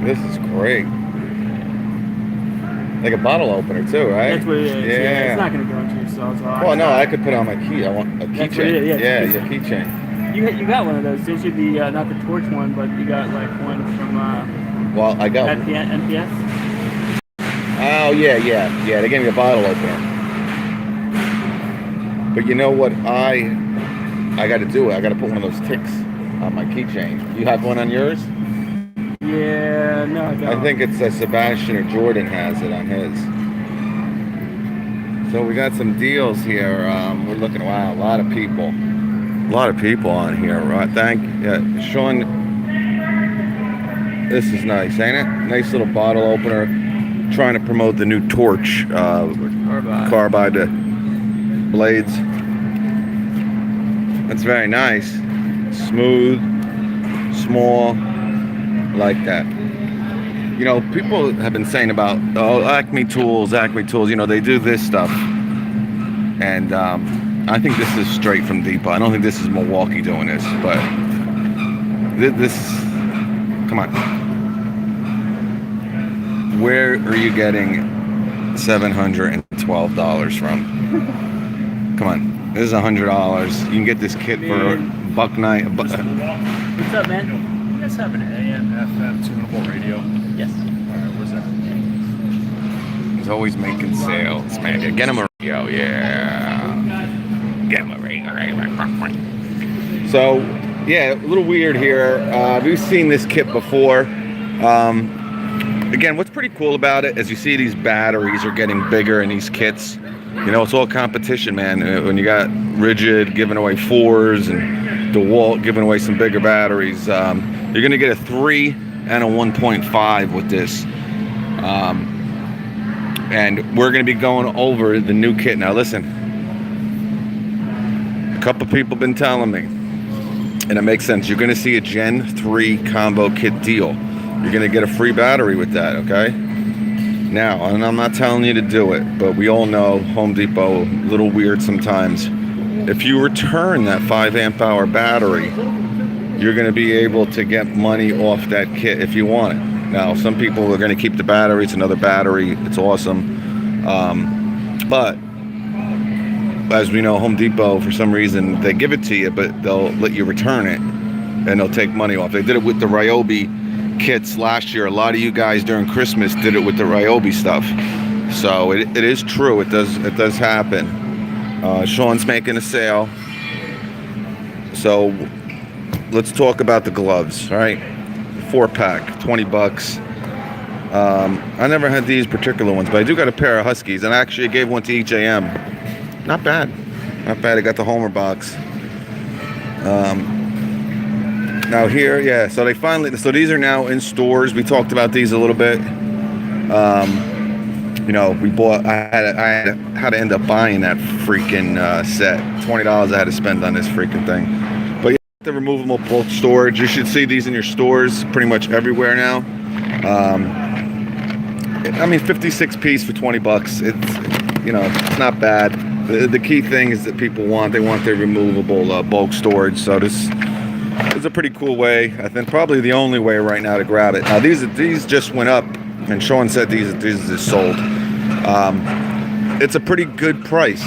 This is great. Like a bottle opener too, right? That's what it is. Yeah, it's Yeah. not gonna go into yourself. So Well, no, I could put on my key. I want a that's what it keychain. is. Yeah, Yeah, your keychain. you got one of those, didn't you? The not the torch one, but you got like one from Well, I got. NPS. Oh yeah. They gave me a bottle opener. But you know what? I got to do it. I got to put one of those ticks on my keychain. You have one on yours? Yeah, no, I don't. I think it's Sebastian or Jordan has it on his. So we got some deals here. We're looking. Wow, a lot of people. A lot of people on here. Right? Sean. This is nice, ain't it? Nice little bottle opener. Trying to promote the new Torch carbide blades. That's very nice. Smooth, small, like that. You know, people have been saying about Acme Tools. You know, they do this stuff, and I think this is straight from Depot. I don't think this is Milwaukee doing this, but this. Come on. Where are you getting $712 from? Come on. This is $100. You can get this kit for $1.09. What's up, man? You guys have an AM, FM tunable radio? Yes. Alright, where's that? He's always making sales, man. Get him a radio, yeah. Get him a radio. So, yeah, a little weird here. We've seen this kit before. Again, what's pretty cool about it is you see these batteries are getting bigger in these kits. You know, it's all competition, man. When you got Rigid giving away 4s and DeWalt giving away some bigger batteries, you're going to get a 3 and a 1.5 with this. And we're going to be going over the new kit. Now, listen, a couple people have been telling me, and it makes sense. You're going to see a Gen 3 combo kit deal. You're going to get a free battery with that, okay? Now, and I'm not telling you to do it, but we all know Home Depot, a little weird sometimes. If you return that 5 amp hour battery, you're going to be able to get money off that kit if you want it. Now, some people are going to keep the battery. It's another battery. It's awesome. But as we know, Home Depot, for some reason, they give it to you, but they'll let you return it, and they'll take money off. They did it with the Ryobi kits last year. A lot of you guys during Christmas did it with the Ryobi stuff. So it is true. It does happen. Sean's making a sale. So let's talk about the gloves, all right? 4-pack, $20. I never had these particular ones, but I do got a pair of Huskies, and I actually gave one to EJM. Not bad. I got the Homer box. Now here, yeah, so these are now in stores. We talked about these a little bit. You know, I had to end up buying that freaking set. $20 I had to spend on this freaking thing. But yeah, the removable bulk storage, you should see these in your stores pretty much everywhere now. I mean, 56 piece for $20. It's, you know, it's not bad. The key thing is that they want their removable bulk storage. So this is a pretty cool way. I think probably the only way right now to grab it. Now these just went up, and Sean said these are sold. It's a pretty good price.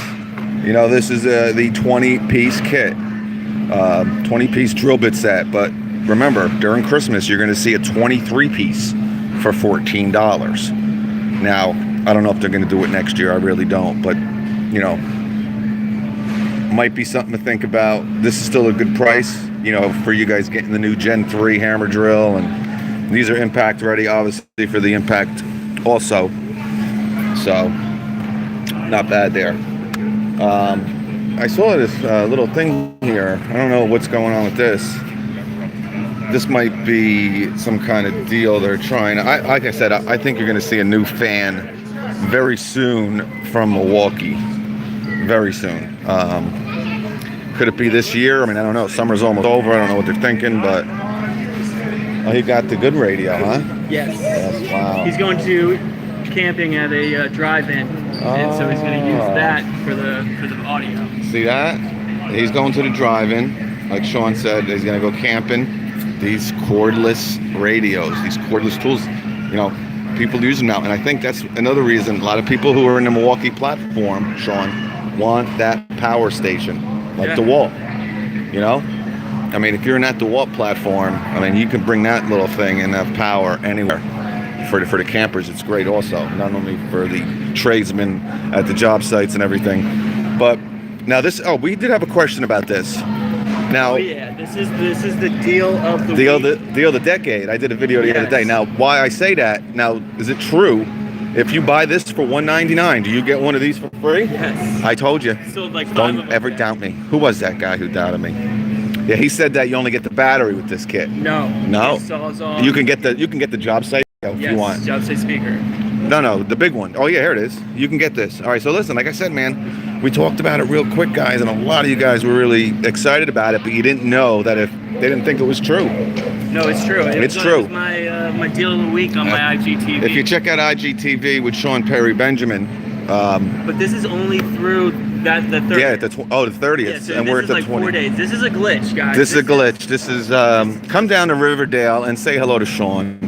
You know, this is the 20-piece kit, 20-piece drill bit set. But remember, during Christmas, you're going to see a 23-piece for $14. Now, I don't know if they're going to do it next year. I really don't. But, you know, might be something to think about. This is still a good price, you know, for you guys getting the new Gen 3 hammer drill. And these are impact ready, obviously, for the impact also. So, not bad there. I saw this little thing here. I don't know what's going on with this. This might be some kind of deal they're trying. Like I said, I think you're going to see a new fan very soon from Milwaukee. Very soon. Could it be this year? I mean, I don't know. Summer's almost over. I don't know what they're thinking, but he got the good radio, huh? Yes. Wow. He's going to camping at a drive-in, and so he's going to use that for the audio. See that? He's going to the drive-in, like Sean said. He's going to go camping. these cordless radios, these cordless tools, you know, people use them now. And I think that's another reason a lot of people who are in the Milwaukee platform, Sean, want that power station, like DeWalt, you know? I mean, if you're in that DeWalt platform, I mean, you can bring that little thing and have power anywhere. For the campers, it's great also, not only for the tradesmen at the job sites and everything. But now this, we did have a question about this. Now, oh yeah, this is the deal of the deal week. the decade. I did a video the other day. Now, why I say that? Now, is it true? If you buy this for $199, do you get one of these for free? Yes. I told you. Sold like 5 Don't of them. ever doubt me. Who was that guy who doubted me? Yeah, he said that you only get the battery with this kit. No. No. Sawzall. You can get the job site if Yes, you want. job site speaker. No, the big one. Oh yeah, here it is. You can get this. All right, so listen, like I said, man, we talked about it real quick, guys, and a lot of you guys were really excited about it, but you didn't know that if they didn't think it was true. No, it's true. It's true. It was my deal of the week on my IGTV. If you check out IGTV with Sean Perry Benjamin, but this is only through the 30th. yeah, the 30th, Yeah, so and this we're at is the like 20th. 4 days. This is a glitch, guys. This is a glitch. This is come down to Riverdale and say hello to Sean,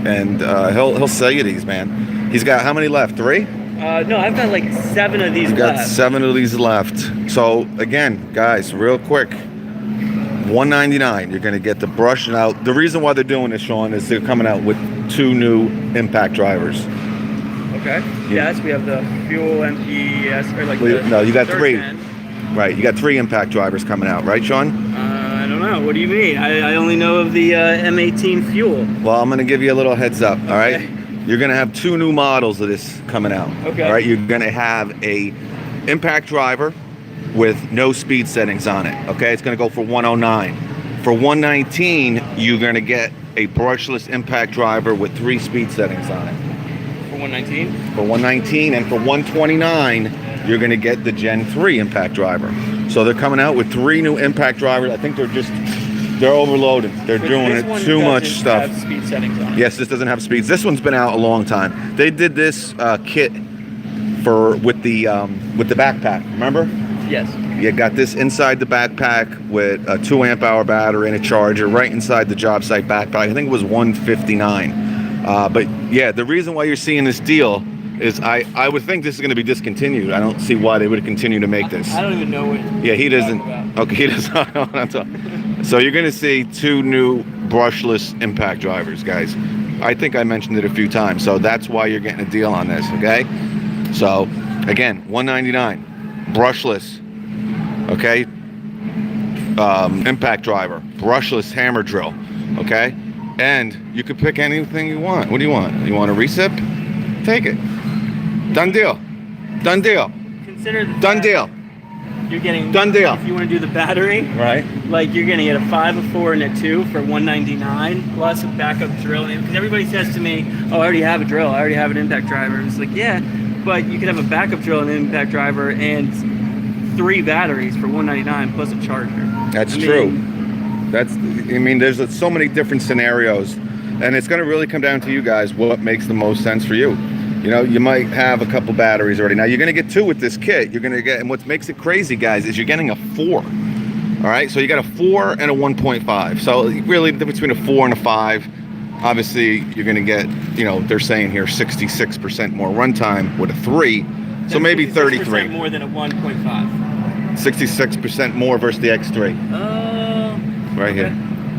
and he'll sell you these, man. He's got how many left? 3? No, I've got like 7 of these He's got left. 7 of these left. So again, guys, real quick, $199. You're gonna get the brush. Now, the reason why they're doing this, Sean, is they're coming out with 2 new impact drivers. Okay. Yes, we have the fuel MPS or like the No, you got third 3. gen. Right, you got 3 impact drivers coming out, right, Sean? I don't know. What do you mean? I only know of the M18 fuel. Well, I'm gonna give you a little heads up. All right, Okay. you're gonna have 2 new models of this coming out. Okay. All right, you're gonna have a impact driver with no speed settings on it. Okay, it's gonna go for 109. For 119, you're gonna get a brushless impact driver with 3 speed settings on it. For 119? For 119, and for 129, you're gonna get the Gen 3 impact driver. So they're coming out with 3 new impact drivers. I think they're overloaded. They're doing This it one too much doesn't stuff. have speed settings on it. Yes, this doesn't have speeds. This one's been out a long time. They did this kit with the backpack. Remember? Yes. You got this inside the backpack with a 2 amp hour battery and a charger right inside the job site backpack. I think it was $159. But yeah, the reason why you're seeing this deal is I would think this is going to be discontinued. I don't see why they would continue to make this. I don't even know what. Yeah, he you're doesn't. talking about. Okay, he doesn't know what I'm talking. So you're going to see 2 new brushless impact drivers, guys. I think I mentioned it a few times, so that's why you're getting a deal on this. Okay. So again, $199, brushless. Okay. Impact driver, brushless hammer drill. Okay. And you could pick anything you want. What do you want? You want a recip? Take it. Done deal. Done deal. Consider the Done fact deal. You're getting Done deal. If you want to do the battery, Right. like you're gonna get a 5, a 4, and a 2 for $199 plus a backup drill. Because everybody says to me, "Oh, I already have a drill. I already have an impact driver." It's like, yeah, but you could have a backup drill and an impact driver and 3 batteries for $199 plus a charger. That's I mean, true. There's so many different scenarios, and it's going to really come down to you guys what makes the most sense for you. You know, you might have a couple batteries already. Now, you're going to get 2 with this kit. You're going to get, and what makes it crazy, guys, is you're getting a 4. All right, so you got a 4 and a 1.5. So really, the difference between a 4 and a 5, obviously, you're going to get, you know, they're saying here 66% more runtime with a 3. So maybe 66% 33. more than a 1.5. 66% more versus the X3. Right okay. here.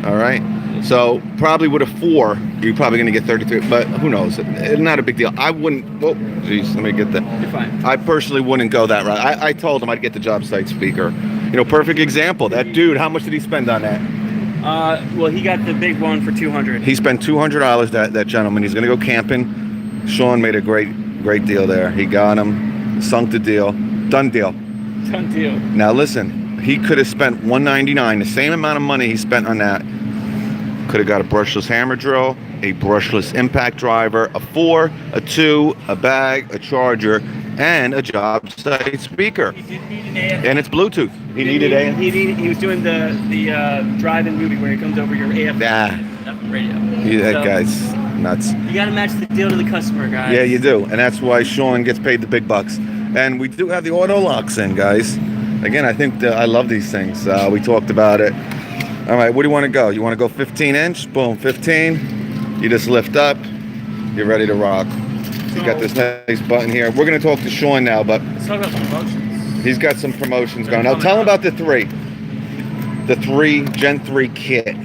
All right. So probably with a 4, you're probably going to get 33. But who knows? Not a big deal. I wouldn't. Oh, geez. Let me get that. You're fine. I personally wouldn't go that route. I told him I'd get the job site speaker. You know, perfect example. That dude. How much did he spend on that? Well, he got the big one for $200. He spent $200. That gentleman. He's going to go camping. Sean made a great deal there. He got him. Sunk the deal. Done deal. Done deal. Now listen. He could have spent $199, the same amount of money he spent on that. Could have got a brushless hammer drill, a brushless impact driver, a 4, a 2, a bag, a charger, and a job site speaker. He did need an AF. And it's Bluetooth. He needed a. He was doing the drive-in movie where it comes over your AF radio. That guy's nuts. You got to match the deal to the customer, guys. Yeah, you do, and that's why Sean gets paid the big bucks. And we do have the auto locks in, guys. Again, I think I love these things. We talked about it All right, what do you want to go? You want to go 15-inch? Boom, 15. You just lift up. You're ready to rock. You got this nice button here. We're going to talk to Sean now, but Let's talk about the promotions. he's got some promotions going. Now tell him about the 3. The 3 Gen 3 kit.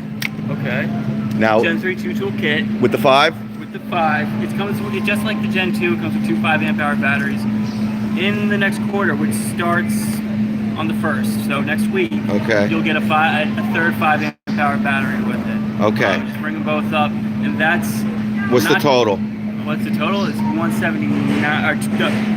Okay. Now Gen 3 2-tool kit. with the 5? With the 5. It comes with, just like the Gen 2, it comes with 2 5-amp-hour batteries. In the next quarter, which starts on the 1st, so next week, Okay. you'll get a third 5-amp-hour battery with it. Okay. Just bring them both up, and that's... What's the not- total? What's the total? It's 179. Or,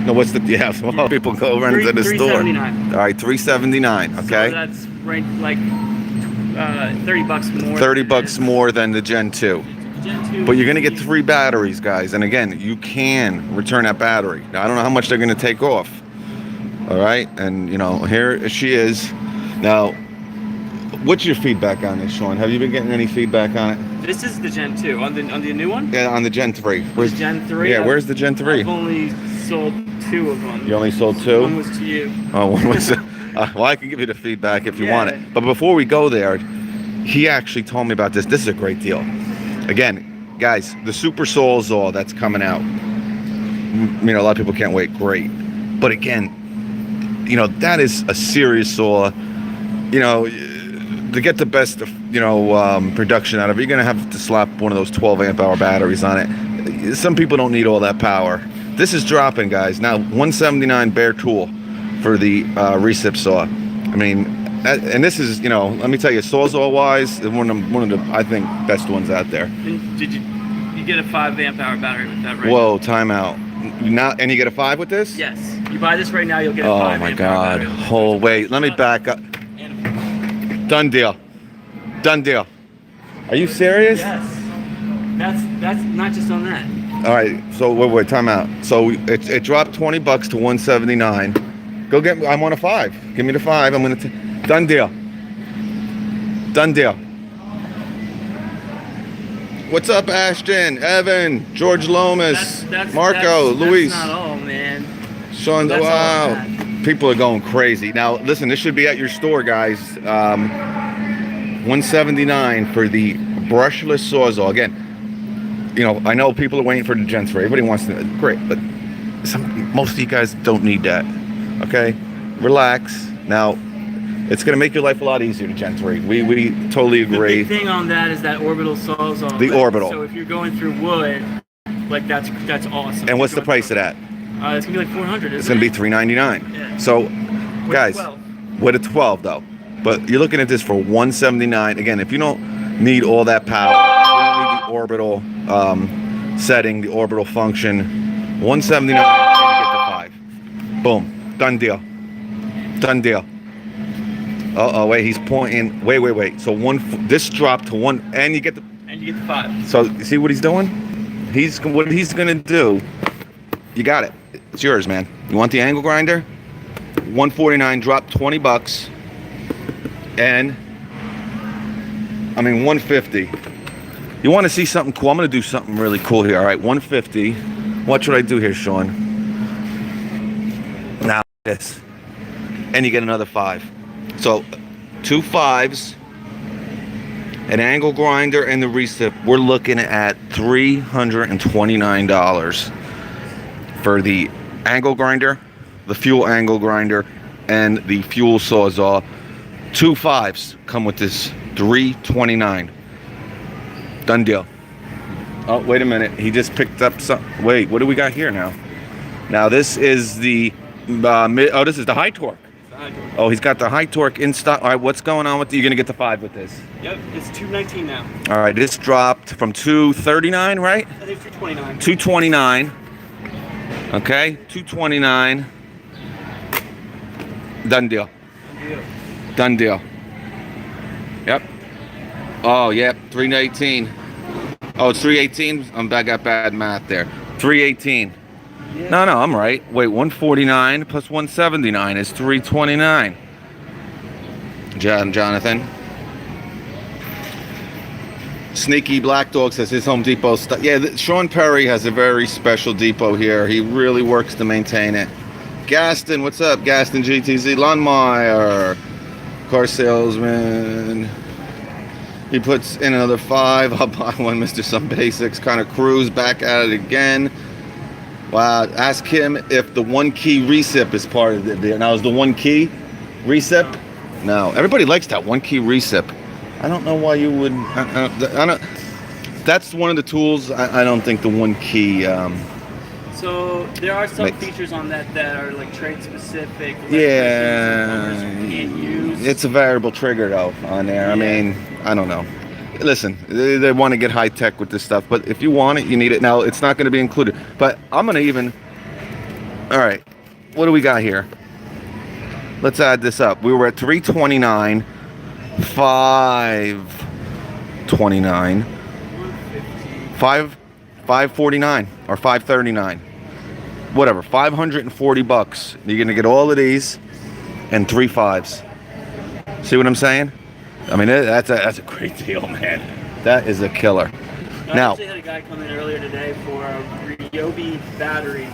No, what's the... Yeah, well, people go run into the store. $379. All right, $379, So okay? that's right, like $30 more. 30 bucks more than the Gen 2. Gen 2. But you're going to get 3 batteries, guys. And again, you can return that battery. Now, I don't know how much they're going to take off. All right? And, you know, here she is. Now, what's your feedback on this, Sean? Have you been getting any feedback on it? This is the Gen 2. On the new one? Yeah, on the Gen 3. Where's Gen 3? Yeah, where's the Gen 3? I've only sold 2 of them. You only sold 2? One was to you. Oh, one was... well, I can give you the feedback if you Yeah. want it. But before we go there, he actually told me about this. This is a great deal. Again, guys, the Super Sawzall that's coming out. You know, a lot of people can't wait. Great. But again, you know, that is a serious saw. You know, to get the best, you know, production out of it, you're going to have to slap one of those 12-amp-hour batteries on it. Some people don't need all that power. This is dropping, guys. Now, 179 bare tool for the recip saw. I mean, and this is, you know, let me tell you, Sawzall-wise, one of the, I think, best ones out there. And did you get a 5-amp-hour battery with that, right? Whoa, timeout. Not, and you get a 5 with this? Yes. You buy this right now, you'll get a Oh 5-amp-hour my God. battery. Oh, wait, let me back up. Done deal. Done deal. Are you serious? Yes. That's not just on that. All right, so wait, time out. So it dropped 20 bucks to 179. Go get, I want a 5. Give me the 5. I'm gonna, done deal. Done deal. What's up, Ashton, Evan, George Lomas, Marco, Luis, That's not all, man. Sean, That's all wow. bad. People are going crazy. Now, listen, this should be at your store, guys. 179 for the brushless Sawzall. Again, you know, I know people are waiting for the Gen 3. Everybody wants to, great, but most of you guys don't need that. Okay? Relax. Now, it's going to make your life a lot easier, the Gen 3. We totally The agree. big thing on that is that orbital Sawzall. The orbital. So if you're going through wood, like that's awesome. And what's the price of that? It's gonna be like $400. It's going to be $399. Yeah. So, With guys, 12. with a 12 though. But you're looking at this for $179. Again, if you don't need all that power, if you don't need the orbital setting, the orbital function, $179, you get the 5. Boom. Done deal. Done deal. Uh-oh, wait, he's pointing. Wait. So this dropped to 1, and you get the... And you get the 5. So, you see what he's doing? What he's going to do, you got it. It's yours, man. You want the angle grinder? 149, dropped 20 bucks. And, I mean, 150. You want to see something cool? I'm going to do something really cool here. All right, 150. What should I do here, Sean? Now, this. And you get another 5. So, 2 5s, an angle grinder, and the recip. We're looking at $329 for the angle grinder, the fuel angle grinder, and the fuel Sawzall. 2 5s come with this, $329. Done deal. Oh, wait a minute. He just picked up some. Wait, what do we got here now? Now this is the this is the high torque. Oh, he's got the high torque in stock. All right, what's going on with you? You're gonna get the 5 with this. Yep, it's $219 now. All right, this dropped from $239, right? I think $229. $229. Okay, $229. Done deal. Done deal. Yep. Oh, yep. $318. Oh, it's $318. I got bad math there. $318. Yeah. No, I'm right. Wait, 149 plus 179 is $329. Jonathan. Sneaky Black Dog says his Home Depot stuff. Yeah, Sean Perry has a very special depot here. He really works to maintain it. Gaston, what's up? Gaston GTZ. Lawnmower. Car salesman. He puts in another 5. I'll buy one, Mr. Some Basics. Kind of cruise back at it again. Wow. Ask him if the 1 key recip is part of it. Now, is the 1 key recip? No. Everybody likes that 1 key recip. I don't know why you would. I don't. That's one of the tools. I don't think the 1 key. So there are some features on that are like trade specific. Yeah. You can't use. It's a variable trigger though on there. Yeah. I mean, I don't know. Listen, they want to get high tech with this stuff, but if you want it, you need it. Now, it's not going to be included. But I'm going to even. All right, what do we got here? Let's add this up. We were at 329, 529, 549 or 539. Whatever, $540. You're going to get all of these and 3 5s. See what I'm saying? I mean, that's a great deal, man. That is a killer. I actually had a guy come in earlier today for a Ryobi battery,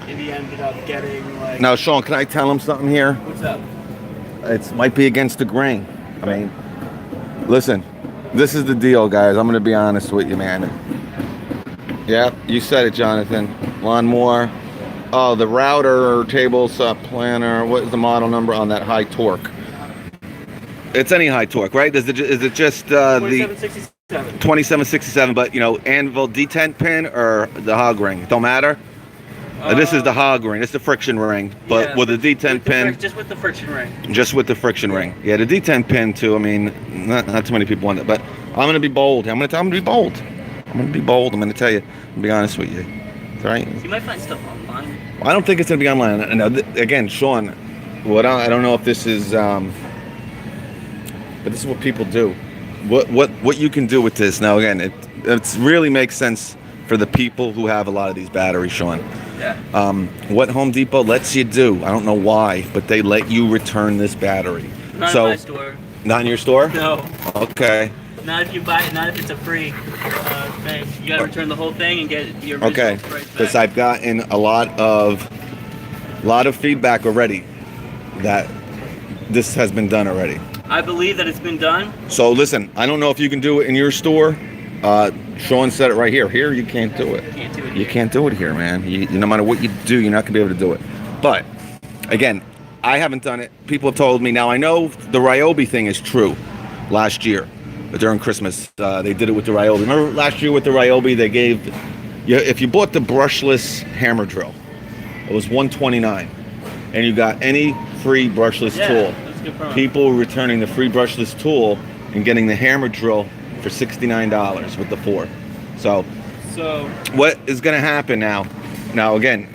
and he ended up getting like. Now, Sean, can I tell him something here? What's up? It might be against the grain. I mean, listen, this is the deal, guys. I'm going to be honest with you, man. Yeah, you said it, Jonathan. Lawnmower. Oh, the router table planner. What is the model number on that high torque? It's any high torque, right? Is it just the 2767? 2767? But anvil detent pin or the hog ring? Don't matter. This is the hog ring. It's the friction ring, but with the detent pin. Just with the friction ring. Just with the friction ring. Yeah, the detent pin too. I mean, not too many people want it, but I'm gonna be bold. I'm gonna be bold. I'm gonna be bold. I'm gonna tell you. I'll be honest with you. All right. You might find stuff online. I don't think it's gonna be online. Now, again, Sean, I don't know if this is, but this is what people do. What you can do with this now? Again, it really makes sense for the people who have a lot of these batteries, Sean. Yeah. What Home Depot lets you do, I don't know why, but they let you return this battery. Not in my store. Not in your store? No. Okay. Not if you buy it. Not if it's a free thing. You gotta return the whole thing and get your original price back. Because I've gotten a lot of feedback already that this has been done already. I believe that it's been done. So listen, I don't know if you can do it in your store. Sean said it right here. Here, you can't do it. Can't do it You here. can't do it here, man. No matter what you do, you're not going to be able to do it. But, again, I haven't done it. People have told me. Now, I know the Ryobi thing is true. Last year, during Christmas, they did it with the Ryobi. Remember last year with the Ryobi, they gave... if you bought the brushless hammer drill, it was $129. And you got any free brushless tool. That's a good promo. People were returning the free brushless tool and getting the hammer drill for $69 with the 4. So what is going to happen now? Now, again,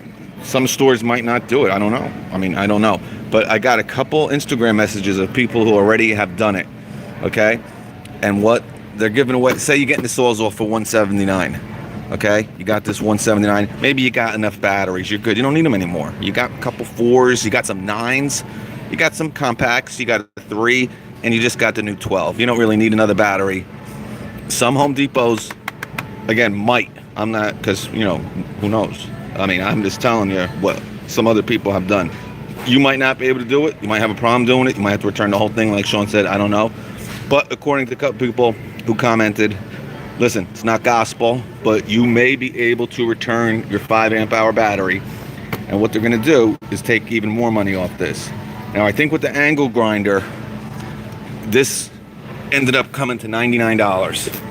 some stores might not do it. I don't know. I mean, I don't know. But I got a couple Instagram messages of people who already have done it. Okay? And what they're giving away, say you're getting the saws off for $179. Okay? You got this $179. Maybe you got enough batteries. You're good. You don't need them anymore. You got a couple 4s. You got some 9s. You got some compacts. You got a 3. And you just got the new 12. You don't really need another battery. Some Home Depots, again, might. I'm not, because, who knows? I mean, I'm just telling you what some other people have done. You might not be able to do it. You might have a problem doing it. You might have to return the whole thing, like Sean said. I don't know. But according to a couple people who commented, listen, it's not gospel, but you may be able to return your 5 amp hour battery. And what they're going to do is take even more money off this. Now, I think with the angle grinder, this ended up coming to $99.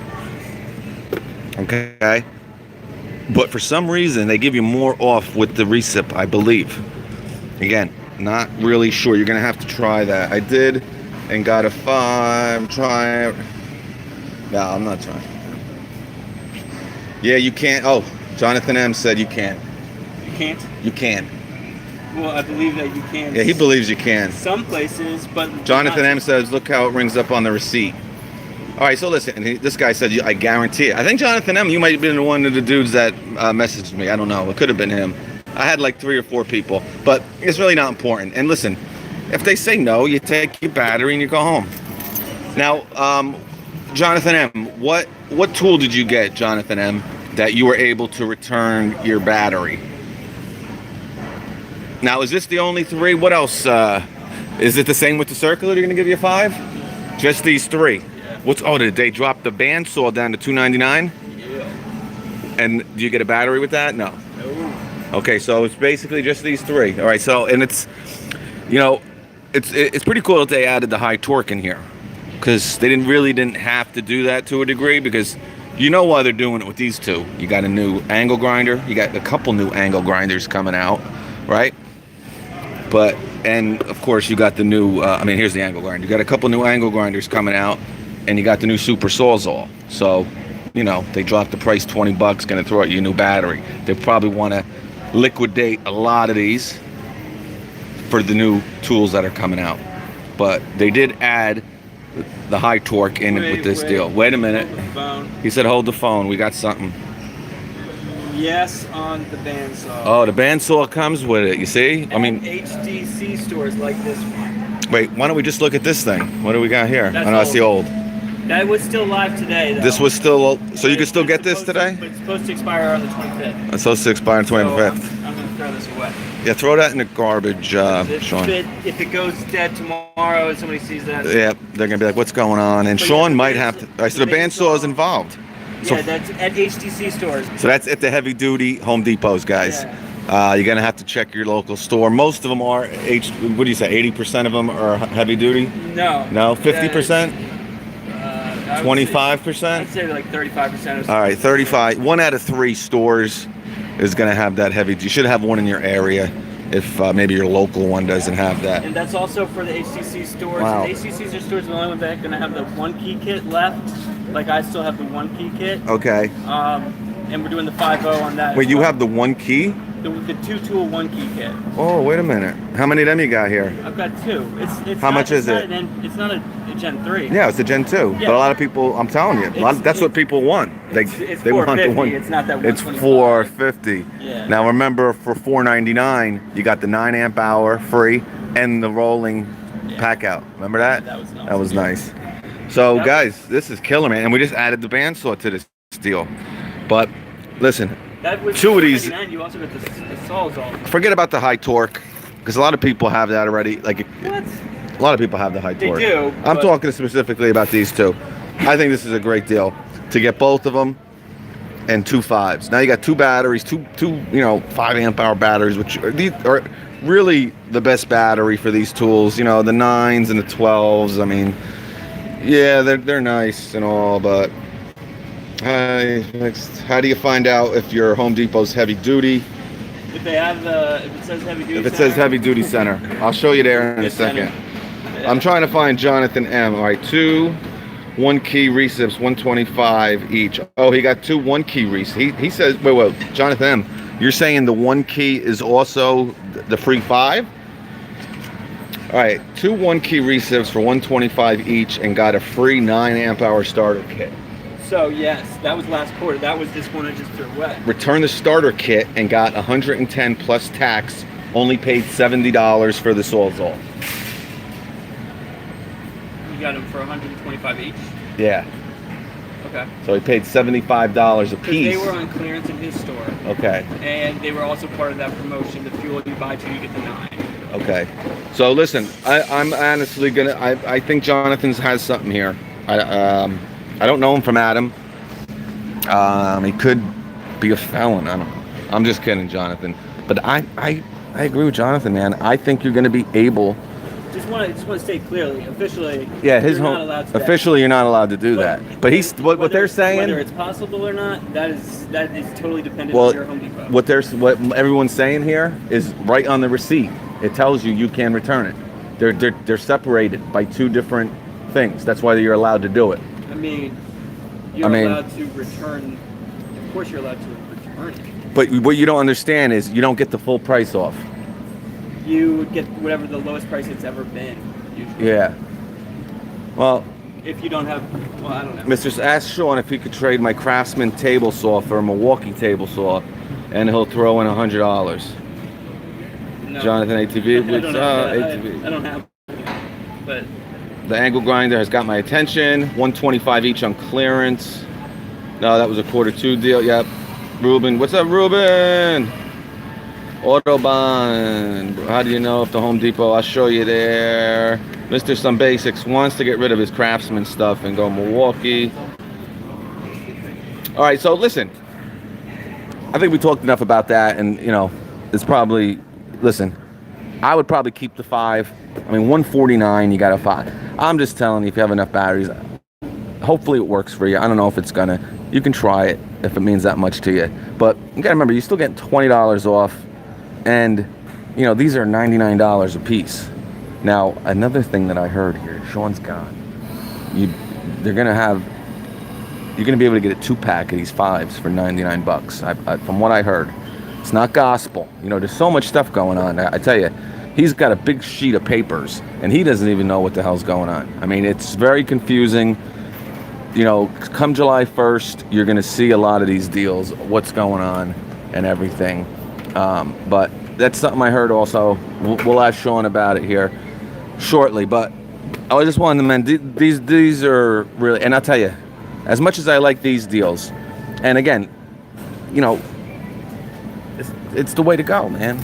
Okay? But for some reason, they give you more off with the recip, I believe. Again, not really sure. You're going to have to try that. I did and got a 5. Try it. No, I'm not trying. Yeah, you can't. Oh, Jonathan M. said you can. You can't? You can. Well, I believe that you can. Yeah, he believes you can. Some places, but... Jonathan M. says, look how it rings up on the receipt. All right, so listen, this guy said, I guarantee it. I think Jonathan M., you might have been one of the dudes that messaged me. I don't know. It could have been him. I had like 3 or 4 people, but it's really not important. And listen, if they say no, you take your battery and you go home. Now, Jonathan M., what tool did you get, Jonathan M., that you were able to return your battery? Now, is this the only 3? What else? Is it the same with the circular? They're going to give you 5? Just these 3? Yeah. Did they drop the bandsaw down to $299? Yeah. And do you get a battery with that? No. No. Okay, so it's basically just these three. All right, so and it's, you know, it's pretty cool that they added the high torque in here, because they didn't have to do that to a degree, because you know why they're doing it with these two. You got a new angle grinder. You got a couple new angle grinders coming out, right? But and of course you got the new. Here's the angle grinder. You got a couple new angle grinders coming out, and you got the new super sawzall. So, you know, they dropped the price $20. Going to throw at you a new battery. They probably want to liquidate a lot of these for the new tools that are coming out, but they did add the high torque in with this deal. Wait a minute. He said hold the phone, we got something. Yes, on the bandsaw. Oh, the bandsaw comes with it, you see? HDC stores like this one. Wait, why don't we just look at this thing? What do we got here? That's I know it's the old. That was still live today, though. This was still, so you can still get this today? But it's supposed to expire on the 25th. It's supposed to expire on the 25th. So I'm going to throw this away. Yeah, throw that in the garbage, Sean. If it goes dead tomorrow and somebody sees that. Yeah, they're going to be like, what's going on? And But Sean yeah, might have to. All right, so the bandsaw is involved. So, Yeah, that's at HDC stores. so that's at the heavy duty Home Depots, guys. Yeah. You're going to have to check your local store. Most of them are, what do you say, 80% of them are heavy duty? No. No, 50%? I would 25%? say, I'd say like 35%. All right, 35. 1 out of 3 stores is going to have that heavy. You should have one in your area if maybe your local one doesn't have that. And that's also for the HTC stores. Wow. And HTCs are stores the only ones that are going to have the one key kit left. Like I still have the one key kit. Okay. And we're doing the 5.0 on that. Wait, as you well. have the one key? the 2-tool one key kit. Oh, wait a minute. How many of them you got here? I've got 2. It's How not, much is it? It's not a Gen 3. Yeah, it's a Gen 2. Yeah. But a lot of people, I'm telling you, that's what people want. It's they want the 450, one. it's not that It's 125. $450. Yeah. Now remember, for $499, you got the 9 amp hour free and the rolling pack out. Remember that? That was nice. That was nice. So guys, this is killer, man. And we just added the bandsaw to this deal. But listen, That was 2 of these. You also got the Sawzall. Forget about the high torque, because a lot of people have that already. Like, What? a lot of people have the high They torque. do, I'm but- talking specifically about these two. I think this is a great deal to get both of them and 2 5s. Now you got 2 batteries, two 5 amp hour batteries, which these are really the best battery for these tools. You know, the 9s and the 12s. I mean, yeah, they're nice and all, but next, how do you find out if your Home Depot's heavy duty? If they have if it says heavy duty. If it says heavy duty center, I'll show you there in a Yes, center. second. I'm trying to find Jonathan M. All right, 2 1 key recips, 125 each. Oh, he got 2 1 key recips. He says, wait, Jonathan M. You're saying the 1 key is also the free 5? All right, 2 1 key recips for 125 each, and got a free 9 amp hour starter kit. So yes, that was last quarter. That was this one I just threw away. Return the starter kit and got 110 plus tax. Only paid $70 for the Sawzall. You got them for 125 each. Yeah. Okay. So he paid $75 a Because piece. they were on clearance in his store, Okay. and they were also part of that promotion. The fuel you buy 2, you get the 9. Okay. So listen, I'm honestly gonna. I think Jonathan's has something here. I don't know him from Adam. He could be a felon. I don't know. I'm just kidding, Jonathan. But I agree with Jonathan, man. I think you're gonna be able. Just want to state clearly, officially. Yeah, his you're home. not allowed to Officially, you're not allowed to do that. But he's what whether- they're saying. Whether it's possible or not, that is totally dependent Well, on your Home Depot. what everyone's saying here is right on the receipt. It tells you can return it. They're separated by 2 different things. That's why you're allowed to do it. I mean, you're allowed to return. Of course, you're allowed to return it. But what you don't understand is you don't get the full price off. You would get whatever the lowest price it's ever been. Usually. Yeah. Well, If you don't have, well, I don't know. Mr. Ask Sean if he could trade my Craftsman table saw for a Milwaukee table saw, and he'll throw in $100. No. Jonathan ATV. I don't have that. ATV. I don't have. But The angle grinder has got my attention. 125 each on clearance. No, that was a Q2 deal. Yep. Ruben, what's up, Ruben? Autobahn. How do you know if the Home Depot? I'll show you there. Mr. Some Basics wants to get rid of his Craftsman stuff and go Milwaukee. All right, so listen. I think we talked enough about that, and it's probably, listen, I would probably keep the 5. I mean, 149, you got a 5. I'm just telling you, if you have enough batteries, hopefully it works for you. I don't know if it's gonna. You can try it if it means that much to you. But you gotta remember, you're still getting $20 off, and these are $99 a piece. Now, another thing that I heard here, Sean's gone. You're gonna be able to get a 2-pack of these 5s for $99. From what I heard, it's not gospel. There's so much stuff going on. I tell you, he's got a big sheet of papers, and he doesn't even know what the hell's going on. I mean, it's very confusing. Come July 1st, you're gonna see a lot of these deals, what's going on, and everything. But that's something I heard also. We'll ask Sean about it here shortly. But I just wanted to mention these are really, and I'll tell you, as much as I like these deals, and again, it's the way to go, man.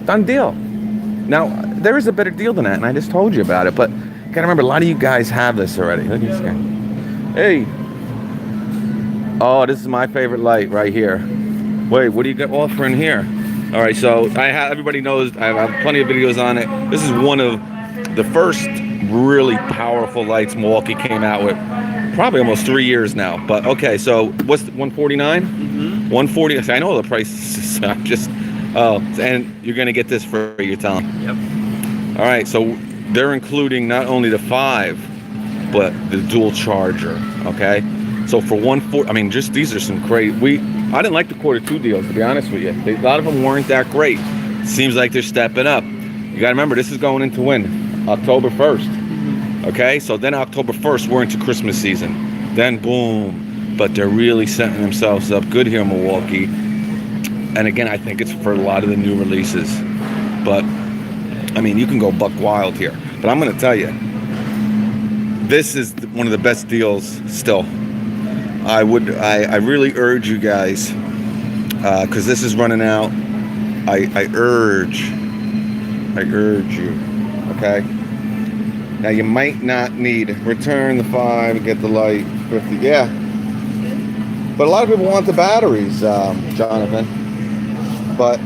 Done deal. Now, there is a better deal than that, and I just told you about it, but you gotta remember, a lot of you guys have this already. Look at this guy. Hey. Oh, this is my favorite light right here. Wait, what do you got offering here? All right, so everybody knows I have plenty of videos on it. This is one of the first really powerful lights Milwaukee came out with. Probably almost 3 years now. But okay, so what's 149? 140. I know the price. I'm just and you're gonna get this for your time. Yep. All right, so they're including not only the 5, but the dual charger. Okay, so for 140, I mean, just these are some great. I didn't like the Q2 deals, to be honest with you. A lot of them weren't that great. Seems like they're stepping up. You gotta remember, this is going into when? October 1st. Okay, so then October 1st, we're into Christmas season. Then boom. But they're really setting themselves up good here in Milwaukee. And again, I think it's for a lot of the new releases. But, I mean, you can go buck wild here. But I'm going to tell you, this is one of the best deals still. I really urge you guys, because this is running out. I urge you, okay? Now, you might not need return the 5 and get the light 50. Yeah. But a lot of people want the batteries, Jonathan. But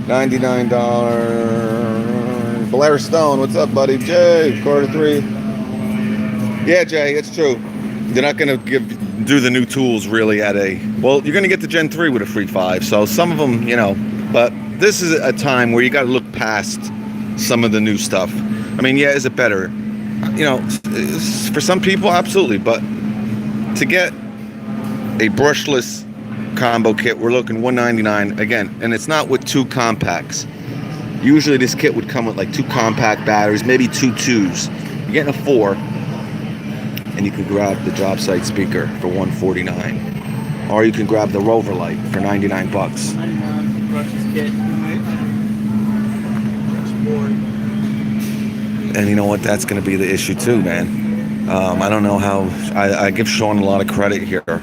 $99. Blair Stone, what's up, buddy? Jay, Q3. Yeah, Jay, it's true. They're not going to do the new tools really at well, you're going to get the Gen 3 with a free 5. So some of them, but this is a time where you got to look past some of the new stuff. I mean, yeah, is it better? For some people, absolutely. But to get a brushless combo kit, we're looking $199 again, and it's not with 2 compacts. Usually, this kit would come with like 2 compact batteries, maybe 2 2s. You're getting a 4, and you can grab the job site speaker for $149, or you can grab the Rover light for $99. Brushless kit. And you know what? That's going to be the issue too, man. I don't know how. I give Sean a lot of credit here,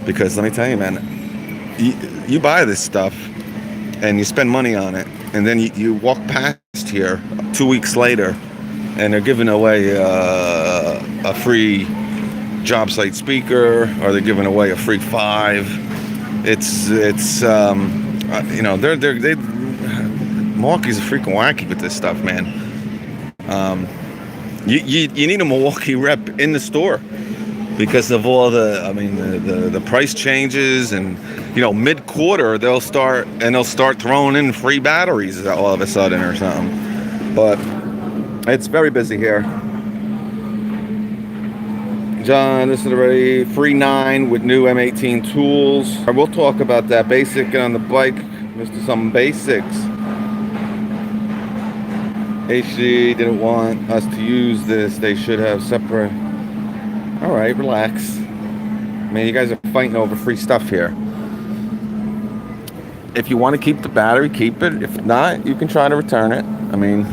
because let me tell you, man, you buy this stuff and you spend money on it, and then you walk past here 2 weeks later, and they're giving away a free job site speaker, or they're giving away a free 5. It's Milwaukee's a freaking wacky with this stuff, man. You need a Milwaukee rep in the store because of all the price changes, and mid-quarter they'll start throwing in free batteries all of a sudden or something. But it's very busy here. John, this is already free 9 with new M18 tools. We'll talk about that. Basic on the bike, Mr. Some Basics. HD didn't want us to use this. They should have separate. All right, relax. Man, you guys are fighting over free stuff here. If you want to keep the battery, keep it. If not, you can try to return it. I mean,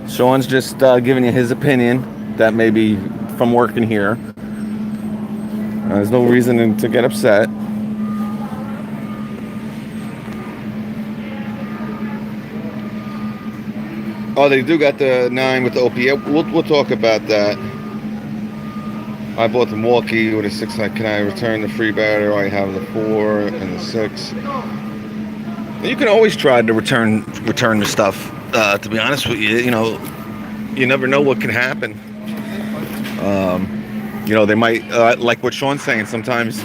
Sean's just giving you his opinion that maybe from working here. There's no reason to get upset. Oh, they do got the 9 with the OP. Yeah, we'll talk about that. I bought the Milwaukee with a 6. Can I return the free battery? I have the 4 and the 6. You can always try to return the stuff. To be honest with you, you know, you never know what can happen. You know, they might like what Sean's saying. Sometimes,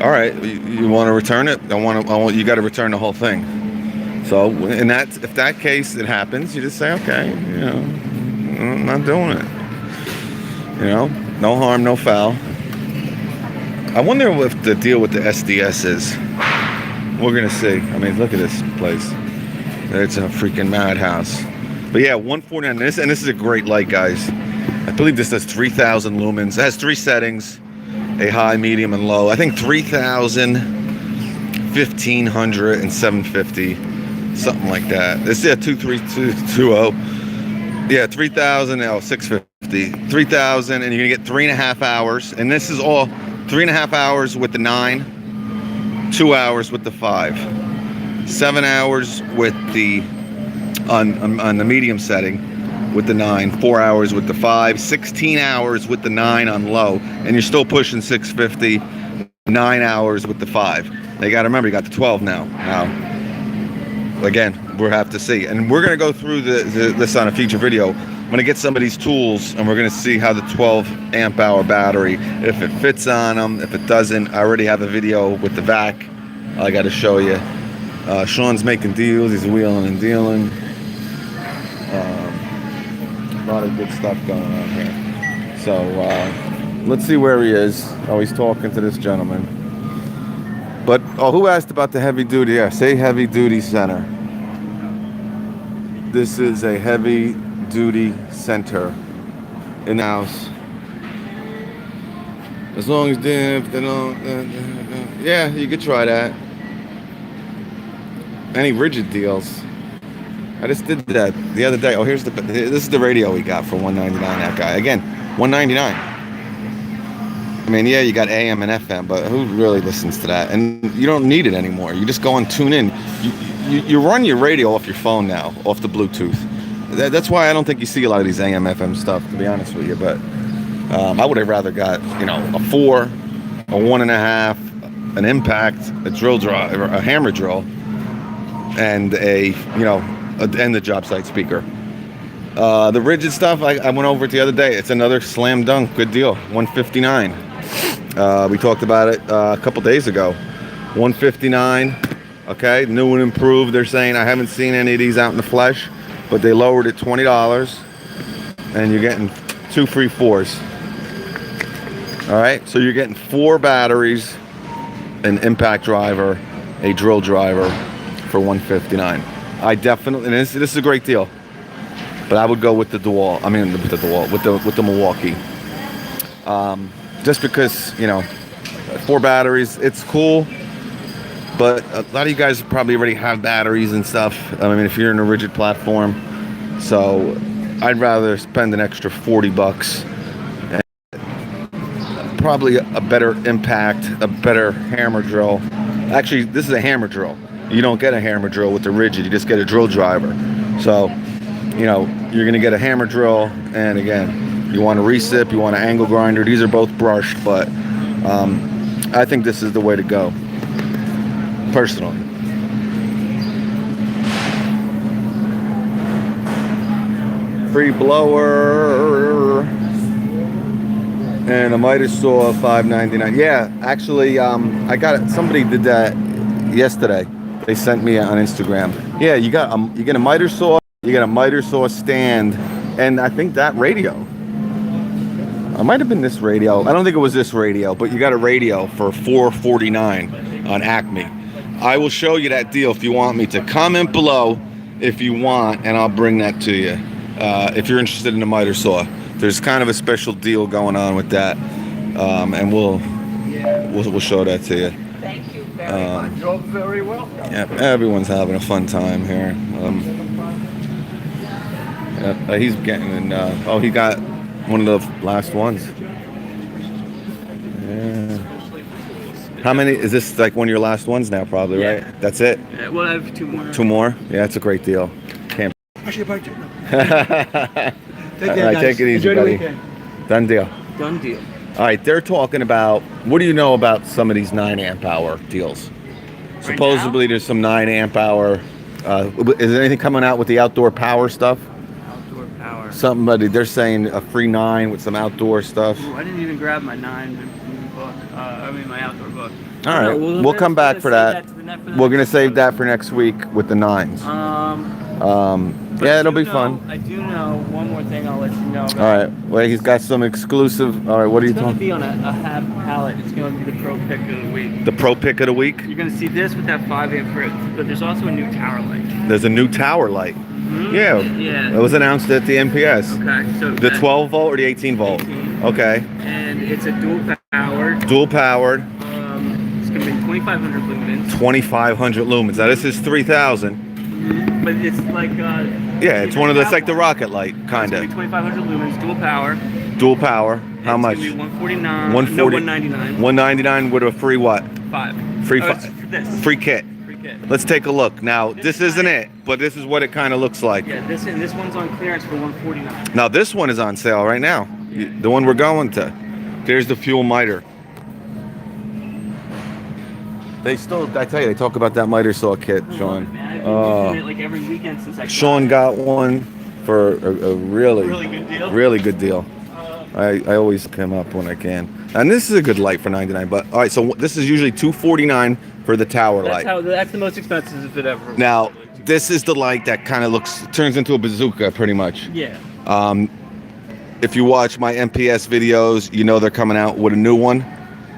all right, you want to return it. I want you got to return the whole thing. So, if that case it happens, you just say, okay, you know, I'm not doing it. You know, no harm, no foul. I wonder if the deal with the SDS is. We're gonna see. I mean, look at this place. It's a freaking madhouse. But yeah, 149. This is a great light, guys. I believe this does 3,000 lumens. It has 3 settings: a high, medium, and low. I think 3,000, 1,500, and 750, something like that. This is 23220. Yeah, 3,000. Oh, 650. 3,000, and you're gonna get 3.5 hours. And this is all 3.5 hours with the 9. 2 hours with the 5, 7 hours with the on the medium setting with the 9, 4 hours with the 5, 16 hours with the 9 on low, and you're still pushing 650, 9 hours with the 5. Now you got to remember, you got the 12 now. Now, again, we'll have to see, and we're gonna go through this on a future video. I'm gonna get some of these tools, and we're gonna see how the 12 amp hour battery, if it fits on them, if it doesn't. I already have a video with the vac I got to show you. Sean's making deals. He's wheeling and dealing. A lot of good stuff going on here. So let's see where he is. Oh, he's talking to this gentleman. But who asked about the heavy duty? Yeah, say heavy duty center. This is a heavy duty center in the house. As long as they don't, yeah, you could try that. Any rigid deals? I just did that the other day. Oh, this is the radio we got for $199. That guy again, $199. I mean, yeah, you got AM and FM, but who really listens to that? And you don't need it anymore. You just go and tune in. You run your radio off your phone now, off the Bluetooth. That's why I don't think you see a lot of these AM, FM stuff, to be honest with you. But I would have rather got, you know, a 4, a 1.5, an impact, a drill drive, a hammer drill, and and the job site speaker. The rigid stuff, I went over it the other day. It's another slam dunk, good deal, $159. We talked about it a couple days ago. $159. Okay, new and improved. They're saying, I haven't seen any of these out in the flesh, but they lowered it $20, and you're getting 2 free 4s. All right, so you're getting 4 batteries, an impact driver, a drill driver for $159. I definitely, and this is a great deal, but I would go with the DeWalt. I mean, with the Milwaukee, just because, you know, 4 batteries, it's cool. But a lot of you guys probably already have batteries and stuff. I mean, if you're in a rigid platform, so I'd rather spend an extra $40 and probably a better impact, a better hammer drill. Actually, this is a hammer drill. You don't get a hammer drill with the rigid. You just get a drill driver. So, you know, you're going to get a hammer drill, and again, you want a recip, you want an angle grinder. These are both brushed, but I think this is the way to go, personally. Free blower and a miter saw, $5.99. Yeah, actually, I got it. Somebody did that yesterday. They sent me on Instagram. Yeah, you get a miter saw, you get a miter saw stand, and I think that radio. It might have been this radio. I don't think it was this radio, but you got a radio for $449 on Acme. I will show you that deal if you want me to. Comment below if you want, and I'll bring that to you. If you're interested in a miter saw, there's kind of a special deal going on with that, and we'll show that to you. Thank you very much. You're very welcome. Yeah, everyone's having a fun time here. He's getting he got one of the last ones. Yeah. How many is this? Like one of your last ones now, probably, Yeah. right? That's it. Well, I have 2 more. 2 more? Yeah, it's a great deal. Can't. Take All care, right, guys. take it easy, Enjoy the buddy. weekend. Done deal. Done deal. All right, they're talking about, what do you know about some of these 9 amp hour deals? Supposedly there's some 9 amp hour. Is there anything coming out with the outdoor power stuff? Outdoor power. Somebody, they're saying a free 9 with some outdoor stuff. Ooh, I didn't even grab my 9 book. My outdoor book. All right, we'll come back for that. We're gonna save that for next week with the 9s. But Yeah, I it'll do be know- fun. I do know one more thing I'll let you know about. All right, well, he's got some exclusive. All right, what are you It's going to talking? be on a half pallet. It's going to be the pro pick of the week. The pro pick of the week. You're going to see this with that 5 amp grid, but there's also a new tower light. There's a new tower light. Yeah, Yeah. it was announced at the NPS. Okay, so The that- 12 volt or the 18 volt? 18. Okay. And it's a dual powered. Dual powered, It's going to be 2,500 lumens. 2,500 lumens. Now this is 3,000. But it's like Yeah, it's one of the, it's like the rocket light, kind It's of. going to be 2,500 lumens, dual power. Dual power. How It's much? Going to be 149. 140. No, 199. 199 with a free what? 5. Free Oh, fi- it's for this. Free kit. Free kit. Let's take a look. Now, This this is isn't mine. it, but this is what it kind of looks like. Yeah, this one's on clearance for 149. Now, this one is on sale right now. The one we're going to. There's the fuel miter. They still, I tell you, they talk about that miter saw kit, Sean. Man, I've been Oh. using it like every weekend since I Sean got one for a really, Really good deal? really good deal. I always come up when I can. And this is a good light for 99. But all right, so this is usually $249 for the tower light. That's the most expensive if it ever. Now, this is the light that kind of turns into a bazooka, pretty much. Yeah. If you watch my MPS videos, you know they're coming out with a new one.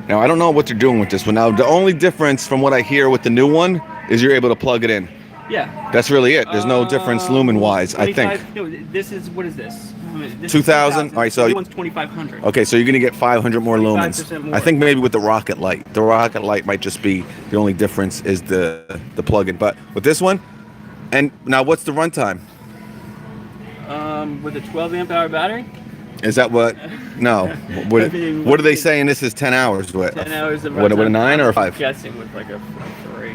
Now, I don't know what they're doing with this one. Now, the only difference from what I hear with the new one is you're able to plug it in. Yeah. That's really it. There's no difference lumen-wise, I think. 25 No, this is what is this? This is 2,000? All right, so- the one's 2,500. Okay, so you're going to get 500 more lumens. 25% more. I think maybe with the rocket light. The rocket light might just be the only difference is the plug-in. But with this one, and now what's the runtime? With a 12 amp hour battery. Is that what? No. What, I mean, what are they saying this is 10 hours with? 10 hours of What, with a runtime. 9 or a I'm 5? Guessing with like a 3.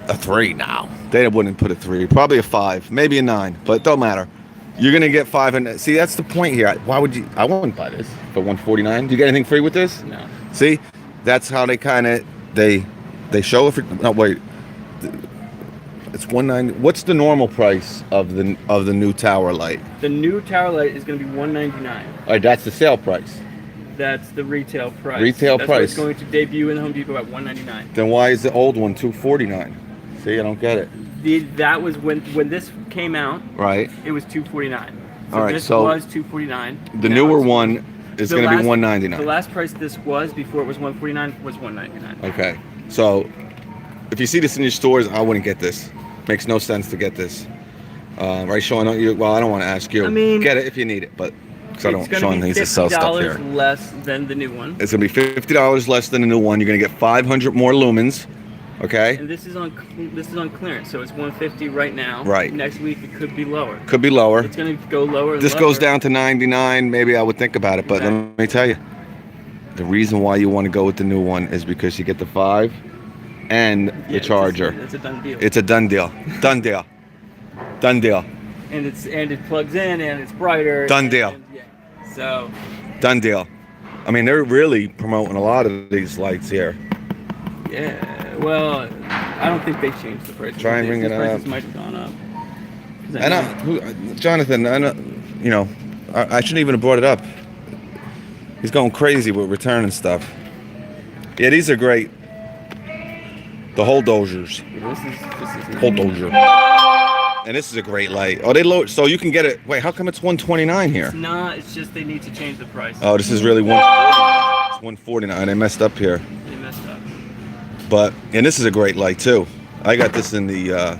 A 3 now. They wouldn't put a 3. Probably a 5. Maybe a 9. But it don't matter. You're going to get 5. And see, that's the point here. Why would you? I wouldn't buy this for 149. Do you get anything free with this? No. See? That's how they kind of, they show it for, no, wait. It's 190. What's the normal price of the new tower light? The new tower light is going to be 199. All right, that's the sale price. That's the retail price. Retail That's what price. It's going to debut in the Home Depot at 199. Then why is the old one 249? See, I don't get it. That was when this came out. Right. It was 249. So All right, this so was 249. The Now newer it's- one is the going to be last- 199. The last price this was before it was 149 was 199. Okay. So if you see this in your stores, I wouldn't get this. Makes no sense to get this. Right, Sean? Well, I don't want to ask you. I mean, get it if you need it, but because I It's don't. gonna Sean be needs to sell stuff $50 here. less than the new one. It's going to be $50 less than the new one. You're going to get 500 more lumens. Okay. And this is on clearance, so it's 150 right now. Right. Next week it could be lower. Could be lower. It's going to go lower. And This lower. goes down to 99. Maybe I would think about it, but let me tell you, the reason why you want to go with the new one is because you get the 5 and Yeah, the charger. It's a done deal. It's a done deal. Done deal. Done deal. and it plugs in and it's brighter. Done deal. Yeah. So Done deal. I mean, they're really promoting a lot of these lights here. yeah. Well, I don't think they changed the price. Try and bring it prices up. might have gone up. 'Cause And Jonathan, I know, you know, I shouldn't even have brought it up. He's going crazy with returning stuff. Yeah, these are great. The whole dozers. This is Whole dozer. And this is a great light. Oh, they low. So you can get it. Wait, how come it's 129 here? It's not. It's just they need to change the price. Oh, this is really 149. It's 149. They messed up here. They messed up. And this is a great light too. I got this in the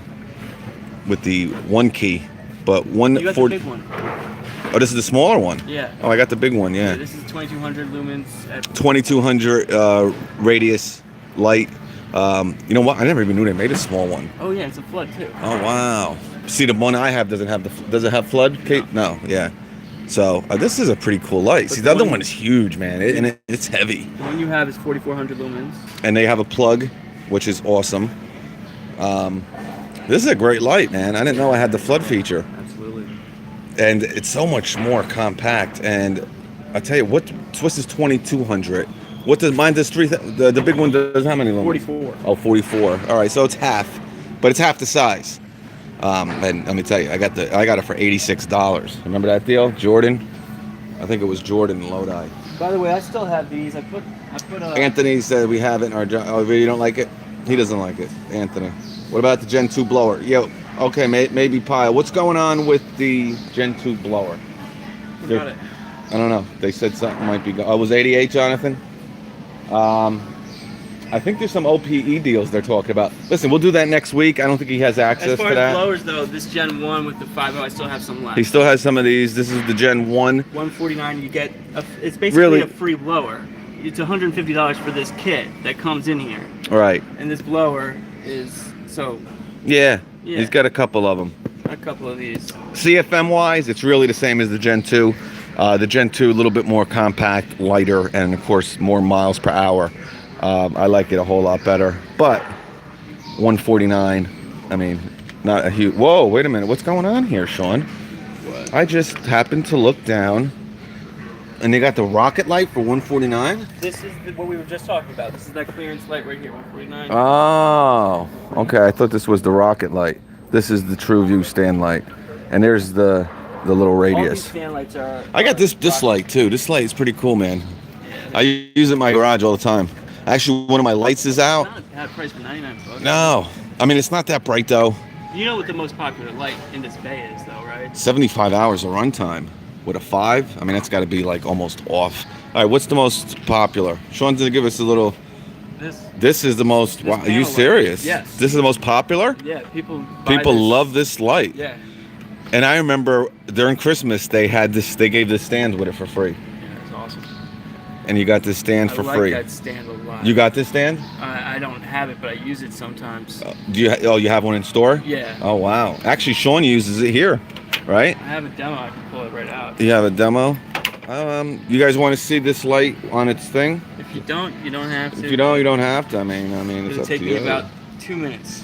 with the 1 key, but You got the 140. big one. Oh, this is the smaller one. Yeah. Oh, I got the big one. Yeah. This is 2200 lumens at 2200 radius light. You know what? I never even knew they made a small one. Oh yeah, it's a flood too. Oh wow. See, the one I have doesn't have does it have flood? Kate? No. Yeah. So this is a pretty cool light. But See, the the other one- one is huge, man, it's heavy. The one you have is 4400 lumens. And they have a plug, which is awesome. This is a great light, man. I didn't know I had the flood feature. Absolutely. and it's so much more compact. And I tell you, what's this 2200? What does mine does the big one does how many lumens? 44. Oh, 44. All right, so it's half, but it's half the size. And let me tell you, I got it for $86. Remember that deal, Jordan? I think it was Jordan Lodi. By the way, I still have these. I put Anthony said we have it in our. Oh, you don't like it? He doesn't like it, Anthony. What about the Gen 2 blower? Yo, okay, maybe Pyle. What's going on with the Gen 2 blower? What about it? I don't know. They said something might be. Oh, it was 88, Jonathan. I think there's some OPE deals they're talking about. Listen, we'll do that next week. I don't think he has access to that. As far as blowers, though, this Gen 1 with the 5.0, I still have some left. He still has some of these. This is the Gen 1. $149, you get it's basically a free blower. It's $150 for this kit that comes in here. Right. And this blower is so. Yeah. He's got a couple of them. A couple of these. CFM wise, it's really the same as the Gen 2. The Gen 2 a little bit more compact, lighter, and of course more miles per hour. I like it a whole lot better. But 149, I mean, not a huge. Whoa, wait a minute. What's going on here, Sean? What? I just happened to look down, and they got the rocket light for 149. This is what we were just talking about. This is that clearance light right here, 149. Oh, okay. I thought this was the rocket light. This is the True View stand light, and there's the little All these radius. stand lights are. I got this light too. This light is pretty cool, man. I use it in my garage all the time. Actually, one of my lights is out. Not a bad price for 99 bucks. No, I mean it's not that bright though. You know what the most popular light in this bay is, though, right? 75 hours of runtime with a 5. I mean that's got to be like almost off. All right, what's the most popular? Sean's gonna give us a little. This. This is the most. Wow, are you panel light. serious? Yes. This is the most popular. Yeah, people. Buy People this. love this light. Yeah. And I remember during Christmas they had this. They gave this stand with it for free. Yeah, it's awesome. And you got this stand for I like free. that stand a lot. You got this stand? I don't have it, but I use it sometimes. You have one in store? Yeah. Oh wow. Actually, Sean uses it here, right? I have a demo. I can pull it right out. You have a demo. You guys want to see this light on its thing? If you don't, you don't have to. If you don't, you don't have to. I mean, it's It'll up take to me you. about 2 minutes.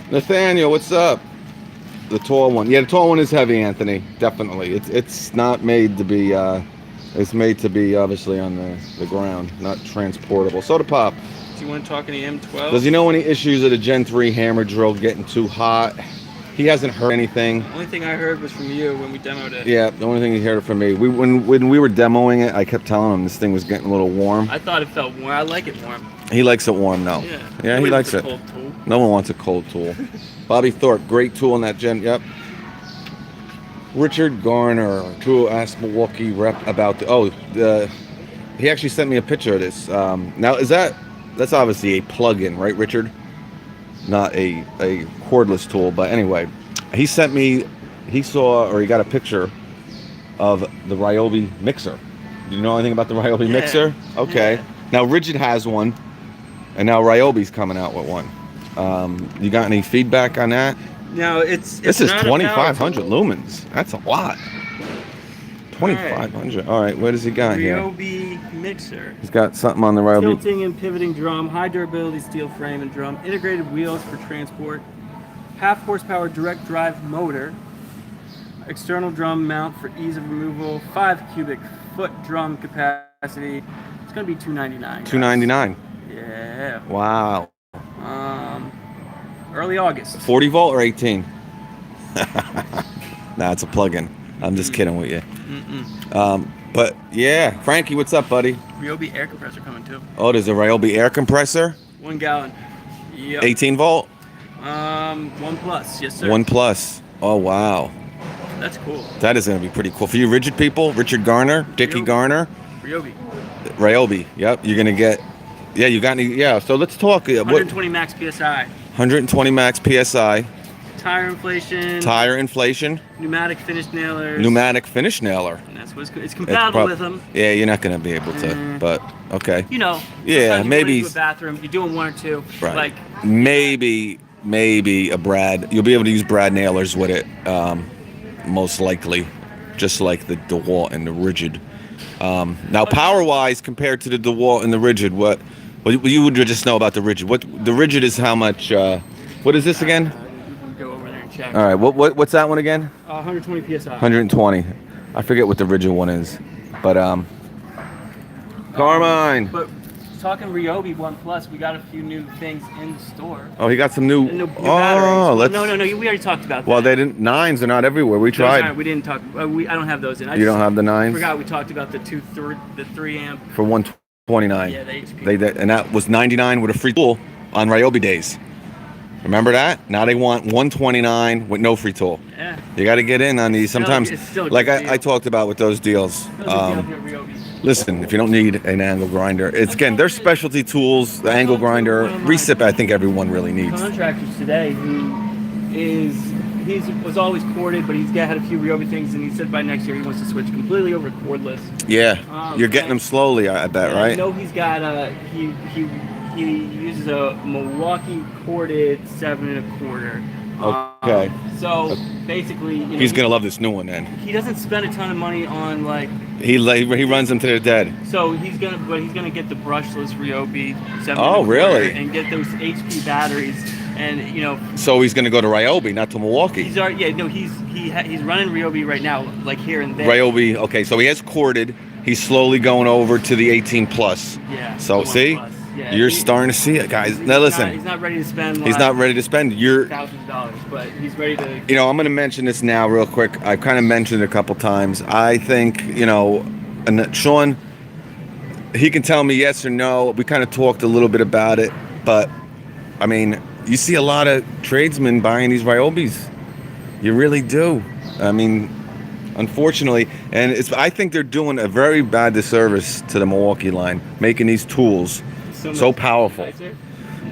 Nathaniel, what's up? The tall one. Yeah, the tall one is heavy, Anthony. Definitely. It's not made to be. It's made to be obviously on the ground, not transportable. So to Pop. Do you want to talk any M12? Does he know any issues of the Gen 3 hammer drill getting too hot? He hasn't heard anything. The only thing I heard was from you when we demoed it. Yeah, the only thing he heard from me. When we were demoing it, I kept telling him this thing was getting a little warm. I thought it felt warm. I like it warm. He likes it warm now. Yeah. Yeah, he Nobody likes wants a it. cold tool. No one wants a cold tool. Bobby Thorpe, great tool on that Gen. Yep. Richard Garner, who asked Milwaukee rep about he actually sent me a picture of this. Now that's obviously a plug-in, right, Richard? Not a cordless tool, but anyway, he got a picture of the Ryobi mixer. Do you know anything about the Ryobi mixer? Okay. Yeah. Now Rigid has one, and now Ryobi's coming out with one. You got any feedback on that? No, This is not a 2,500 power tool. lumens. That's a lot. 2,500. All right, what does he got here? Ryobi mixer. He's got something on the Ryobi. Tilting and pivoting drum, high durability steel frame and drum, integrated wheels for transport, half horsepower direct drive motor, external drum mount for ease of removal, 5 cubic foot drum capacity. It's gonna be $299. $299. Yeah. Wow. Early August. 40 volt or 18? Nah, it's a plug-in. I'm just kidding with you. But yeah, Frankie, what's up, buddy? Ryobi air compressor coming too. Oh, there's a Ryobi air compressor. 1 gallon. Yep. 18 volt. 1 plus. Yes, sir. 1 plus. Oh wow, That's cool. that is gonna be pretty cool for you, rigid people. Richard Garner, Dickie Ryobi. Garner, Ryobi. Ryobi. Yep, you're gonna get. Yeah, you got any? Yeah. So let's talk. 120 max PSI. 120 max PSI. Tire inflation. Tire inflation. Pneumatic finish nailers. Pneumatic finish nailer. And that's what's good. It's compatible with them. Yeah, you're not gonna be able to. But okay. You know. Yeah, sometimes you maybe- go into a bathroom. You're doing 1 or 2. Right. Like maybe a Brad. You'll be able to use Brad nailers with it. Most likely, just like the DeWalt and the Rigid. Now, power-wise, compared to the DeWalt and the Rigid, what you would just know about the Rigid? What the Rigid is? How much? What is this again? you can go over there and check check. All right. What's that one again? 120 psi. 120. I forget what the original one is, but Carmine. But talking Ryobi One Plus, we got a few new things in the store. Oh, he got some new. New batteries. let's. No. We already talked about that. Well, they didn't. 9s are not everywhere. We Those tried. aren't- We didn't talk. I don't have those in. You don't have the 9s? Forgot we talked about the 3 amp. For 129. Yeah, the HP. And that was 99 with a free tool on Ryobi days. Remember that? Now they want 129 with no free tool. Yeah. You got to get in on these. Sometimes, It's still a like good deal. I talked about with those deals. Those are the Ryobi. Listen, if you don't need an angle grinder, it's again, they're specialty tools. The angle grinder, recip, I think everyone really needs. Contractors today who was always corded, but he's had a few Ryobi things, and he said by next year he wants to switch completely over to cordless. Yeah, you're getting them slowly, I bet, right? I know he's got he uses a Milwaukee corded 7 1/4. Okay. So basically, He's gonna love this new one then. He doesn't spend a ton of money on like. He runs them to their dead. So he's gonna get the brushless Ryobi 7 Oh, 1/4 really? and get those HP batteries, and So he's gonna go to Ryobi, not to Milwaukee. he's running Ryobi right now, like here and there. Ryobi. Okay, so he has corded. He's slowly going over to the 18 plus. Yeah. So the see, 1 Plus. Yeah, you're starting to see it, guys. Now listen, he's not ready to spend. he's not ready to spend. You're. $1,000, but he's ready to. I'm going to mention this now real quick. I've kind of mentioned it a couple times. I think, and Sean, he can tell me yes or no. We kind of talked a little bit about it, but I mean, you see a lot of tradesmen buying these Ryobis. You really do. I mean, unfortunately, and I think they're doing a very bad disservice to the Milwaukee line, making these tools so powerful. Nicer.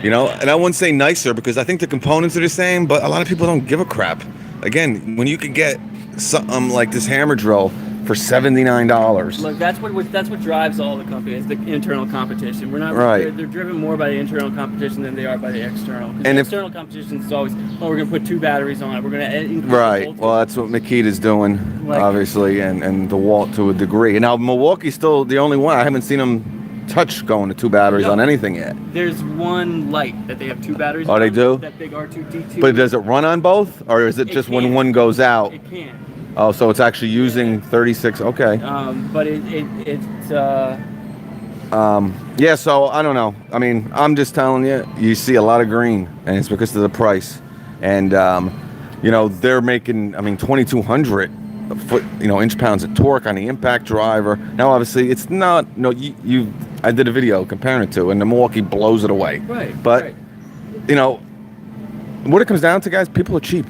And I wouldn't say nicer because I think the components are the same, but a lot of people don't give a crap. Again, when you could get something like this hammer drill for $79. Look, that's what drives all the companies, the internal competition. We're not Right. They're driven more by the internal competition than they are by the external. 'Cause And the if- external competition is always, we're going to put 2 batteries on it. We're going to increase the Right. voltage. Well, that's what Makita's doing, Like- obviously, and DeWalt to a degree. And now Milwaukee's still the only one. I haven't seen them touch going to 2 batteries No. on anything yet. There's one light that they have 2 batteries Oh, on. they do? That big R2D2. But does it run on both, or is it It just when can. one goes out? It can. Oh, so it's actually using 36. Okay. But it's Yeah. So I don't know. I mean, I'm just telling you. You see a lot of green, and it's because of the price. And they're making. 2,200 foot, inch pounds of torque on the impact driver. Now, obviously, it's not. No, I did a video comparing it to, and the Milwaukee blows it away. Right. But right. what it comes down to, guys, people are cheap.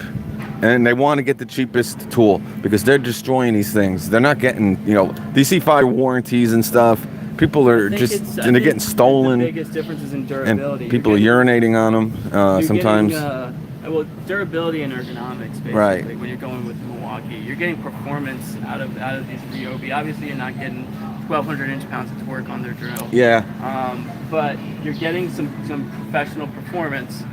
And they want to get the cheapest tool because they're destroying these things. They're not getting, DC5 warranties and stuff. People are and they're getting stolen. The biggest difference is in durability. And people are urinating on them sometimes. Well, durability and ergonomics, basically. Right. When you're going with Milwaukee, you're getting performance out of these Ryobi. Obviously, you're not getting 1,200 inch-pounds of torque on their drill. Yeah. But you're getting some professional performance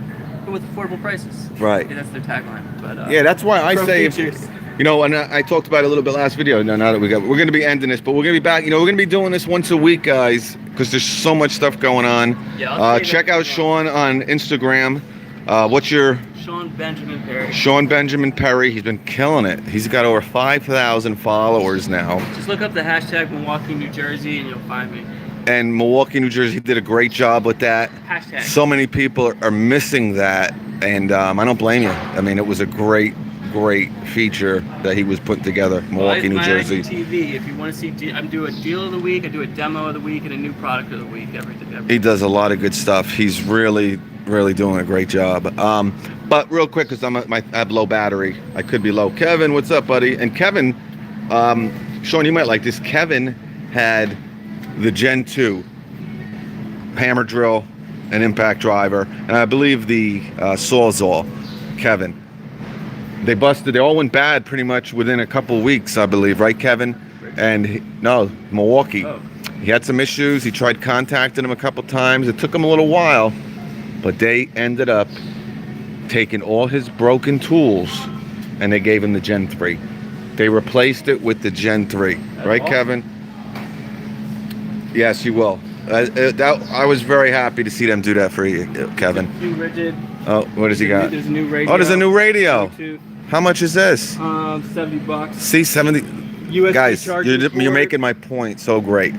with affordable prices. Right. That's their tagline. But Yeah, that's why I pro say, features. and I talked about it a little bit last video. No, now that we're going to be ending this, but we're going to be back. We're going to be doing this once a week, guys, because there's so much stuff going on. Yeah, check out Sean on Instagram. What's your Sean Benjamin Perry. Sean Benjamin Perry? He's been killing it. He's got over 5,000 followers now. Just look up the hashtag Milwaukee, New Jersey, and you'll find me. And Milwaukee, New Jersey did a great job with that. Hashtag. So many people are missing that, and I don't blame you. It was a great feature that he was putting together. Milwaukee, New Jersey. TV. If you want to see, I do a deal of the week, I do a demo of the week, and a new product of the week. Everything. He does a lot of good stuff. He's really doing a great job. But real quick, because I have low battery, I could be low. Kevin, what's up, buddy? And Kevin, Sean, you might like this. Kevin had the Gen 2 hammer drill and impact driver, and I believe the Sawzall. Kevin, they all went bad pretty much within a couple weeks, I believe, right, Kevin? And no, Milwaukee. Oh. He had some issues. He tried contacting him a couple times. It took him a little while, but they ended up taking all his broken tools and they gave him the Gen 3. They replaced it with the Gen 3. That's Right, awesome. Kevin? Yes, you will. I was very happy to see them do that for you, Kevin. Too rigid, Oh, what does he got? There's a new radio. Oh, there's a new radio. Bluetooth, How much is this? $70. See, 70. USB Guys, charging you're cord. making my point so great.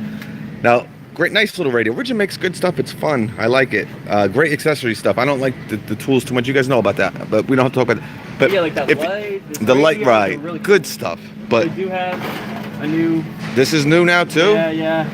Now, great, nice little radio. Origin makes good stuff. It's fun. I like it. Great accessory stuff. I don't like the tools too much. You guys know about that, but we don't have to talk about that. But Yeah, like that if, light. the light, radio, right? really Good stuff. But They do have a new. this is new now too. Yeah.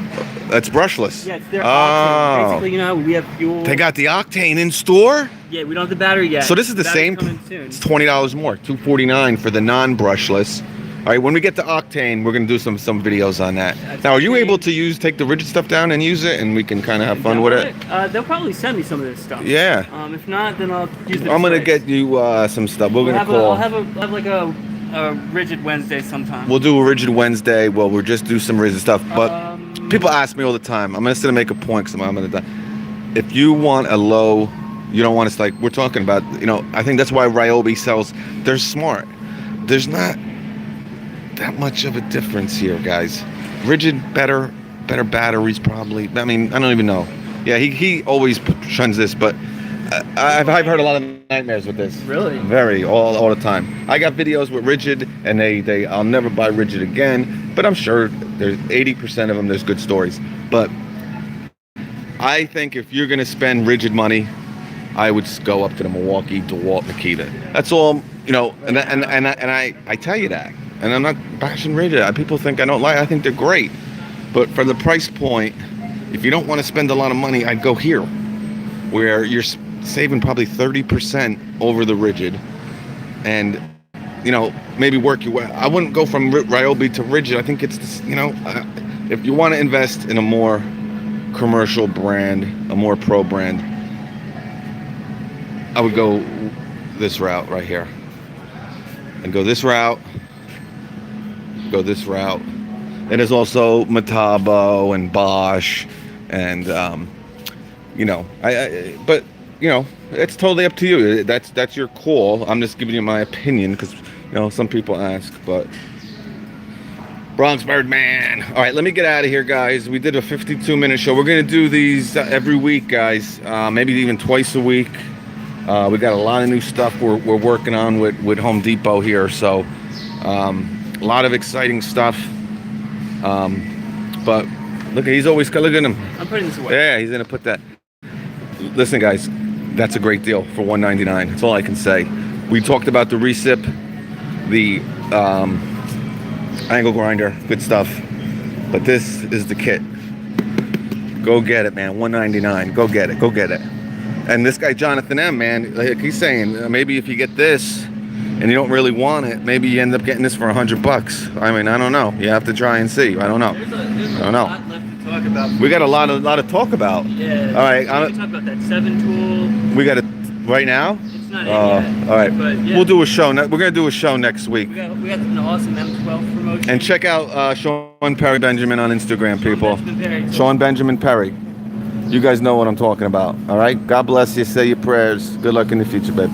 That's brushless. Yeah, it's their Oh. octane. Basically, you know how we have fuel. They got the octane in store. Yeah, we don't have the battery yet. So this is the Battery's same. coming soon. It's $20 more, $249 for the non-brushless. All right, when we get to octane, we're gonna do some videos on that. That's Now, are you great. able to take the rigid stuff down and use it, and we can kind of have fun with it? They'll probably send me some of this stuff. Yeah. If not, then I'll use the I'm gonna displays. get you some stuff. We're gonna I'll call. have like a rigid Wednesday sometime. We'll do a rigid Wednesday. Well, we'll just do some rigid stuff. But people ask me all the time. I'm gonna make a point because I'm gonna. If you want a low, you don't want us like we're talking about. You know, I think that's why Ryobi sells. They're smart. There's not that much of a difference here, guys. Rigid, better batteries probably. I mean, I don't even know. Yeah, he always shuns this, but I've heard a lot of nightmares with this. Really? Very, all the time. I got videos with rigid, and they I'll never buy rigid again. But I'm sure there's 80% of them. There's good stories. But I think if you're gonna spend rigid money, I would go up to the Milwaukee, DeWalt, Makita. That's all. You know, and I tell you that. And I'm not bashing rigid. People think I don't like. I think they're great, but for the price point, if you don't want to spend a lot of money, I'd go here, where you're saving probably 30% over the rigid, and you know maybe work your way. I wouldn't go from Ryobi to rigid. I think it's if you want to invest in a more commercial brand, a more pro brand, I would go this route right here, and go this route. Go this route. And there's also Metabo and Bosch, and you know, but you know, it's totally up to you. That's your call. I'm just giving you my opinion because you know some people ask. But Bronx Birdman. All right, let me get out of here, guys. We did a 52-minute show. We're gonna do these every week, guys. Maybe even twice a week. We got a lot of new stuff we're working on with Home Depot here, so. A lot of exciting stuff, but look, he's always look at him. I'm putting this away. Yeah, he's gonna put that. Listen, guys, that's a great deal for $199. That's all I can say. We talked about the recip, the angle grinder, good stuff, but this is the kit. Go get it, man. $199. Go get it. And this guy Jonathan M, man, like he's saying, maybe if you get this. And you don't really want it, maybe you end up getting this for $100. I mean, I don't know. You have to try and see. I don't know. There's I don't know. a lot left to talk about. We got a lot to talk about. Yeah. All right. We can talk about that 7 tool. We got it right now. It's not in yet. All right. But yeah. We'll do a show. We're gonna do a show next week. We got an awesome M12 promotion. And check out Sean Perry Benjamin on Instagram, people. Benjamin Perry. Sean Benjamin Perry. You guys know what I'm talking about. All right. God bless you. Say your prayers. Good luck in the future, babe.